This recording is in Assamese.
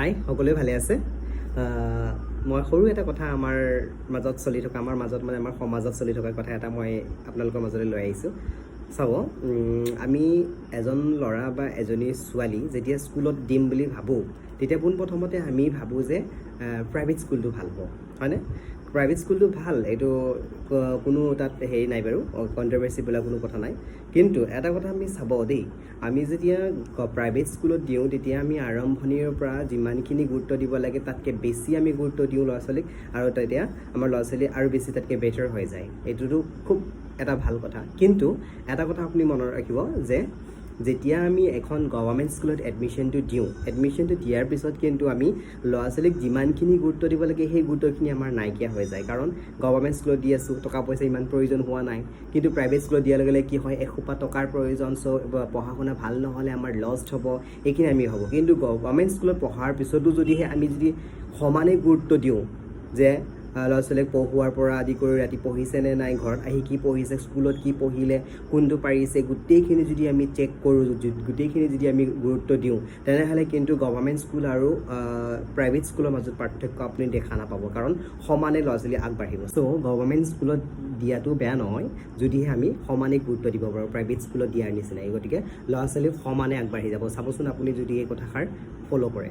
হাই সকলোৱে ভালে আছে মই সৰু এটা কথা আমাৰ মাজত চলি থকা আমাৰ সমাজত চলি থকা কথা এটা মই আপোনালোকৰ মাজলৈ লৈ আহিছোঁ চাব আমি এজন ল'ৰা বা এজনী ছোৱালী যেতিয়া স্কুলত দিম বুলি ভাবোঁ তেতিয়া পোনপ্ৰথমতে আমি ভাবোঁ যে প্ৰাইভেট স্কুলটো ভাল হ'ব হয়নে প্ৰাইভেট স্কুলটো ভাল এইটো কোনো তাত হেৰি নাই বাৰু কণ্ট্ৰভাৰ্চি বোলা কোনো কথা নাই কিন্তু এটা কথা আমি চাব দেই আমি যেতিয়া প্ৰাইভেট স্কুলত দিওঁ তেতিয়া আমি আৰম্ভণিৰ পৰা যিমানখিনি গুৰুত্ব দিব লাগে তাতকৈ বেছি আমি গুৰুত্ব দিওঁ ল'ৰা ছোৱালীক আৰু তেতিয়া আমাৰ ল'ৰা ছোৱালী আৰু বেছি তাতকৈ বেটাৰ হৈ যায় এইটোতো খুব এটা ভাল কথা কিন্তু এটা কথা আপুনি মনত ৰাখিব যে যেতিয়া আমি এখন গভৰ্ণমেণ্ট স্কুলত এডমিশ্যনটো দিয়াৰ পিছত কিন্তু আমি ল'ৰা ছোৱালীক যিমানখিনি গুৰুত্ব দিব লাগে সেই গুৰুত্বখিনি আমাৰ নাইকিয়া হৈ যায় কাৰণ গভৰ্ণমেণ্ট স্কুলত দি আছোঁ টকা পইচা ইমান প্ৰয়োজন হোৱা নাই কিন্তু প্ৰাইভেট স্কুলত দিয়াৰ লগে লগে কি হয় এসোপা টকাৰ প্ৰয়োজন পঢ়া শুনা ভাল নহ'লে আমাৰ লষ্ট হ'ব এইখিনি আমি হ'ব কিন্তু গভৰ্ণমেণ্ট স্কুলত পঢ়াৰ পিছতো যদিহে আমি যদি সমানে গুৰুত্ব দিওঁ যে ল'ৰা ছোৱালীক পঢ়োৱাৰ পৰা আদি কৰি ৰাতি পঢ়িছে নে নাই ঘৰত আহি কি পঢ়িছে স্কুলত কি পঢ়িলে কোনটো পাৰিছে গোটেইখিনি যদি আমি চেক কৰোঁ গোটেইখিনি যদি আমি গুৰুত্ব দিওঁ তেনেহ'লে কিন্তু গভৰ্ণমেণ্ট স্কুল আৰু প্ৰাইভেট স্কুলৰ মাজত পাৰ্থক্য আপুনি দেখা নাপাব কাৰণ সমানে ল'ৰা ছোৱালী আগবাঢ়িব চ' গভৰ্ণমেণ্ট স্কুলত দিয়াটো বেয়া নহয় যদিহে আমি সমানে গুৰুত্ব দিব পাৰোঁ প্ৰাইভেট স্কুলত দিয়াৰ নিচিনাই গতিকে ল'ৰা ছোৱালী সমানে আগবাঢ়ি যাব চাবচোন আপুনি যদি এই কথাষাৰ ফ'ল' কৰে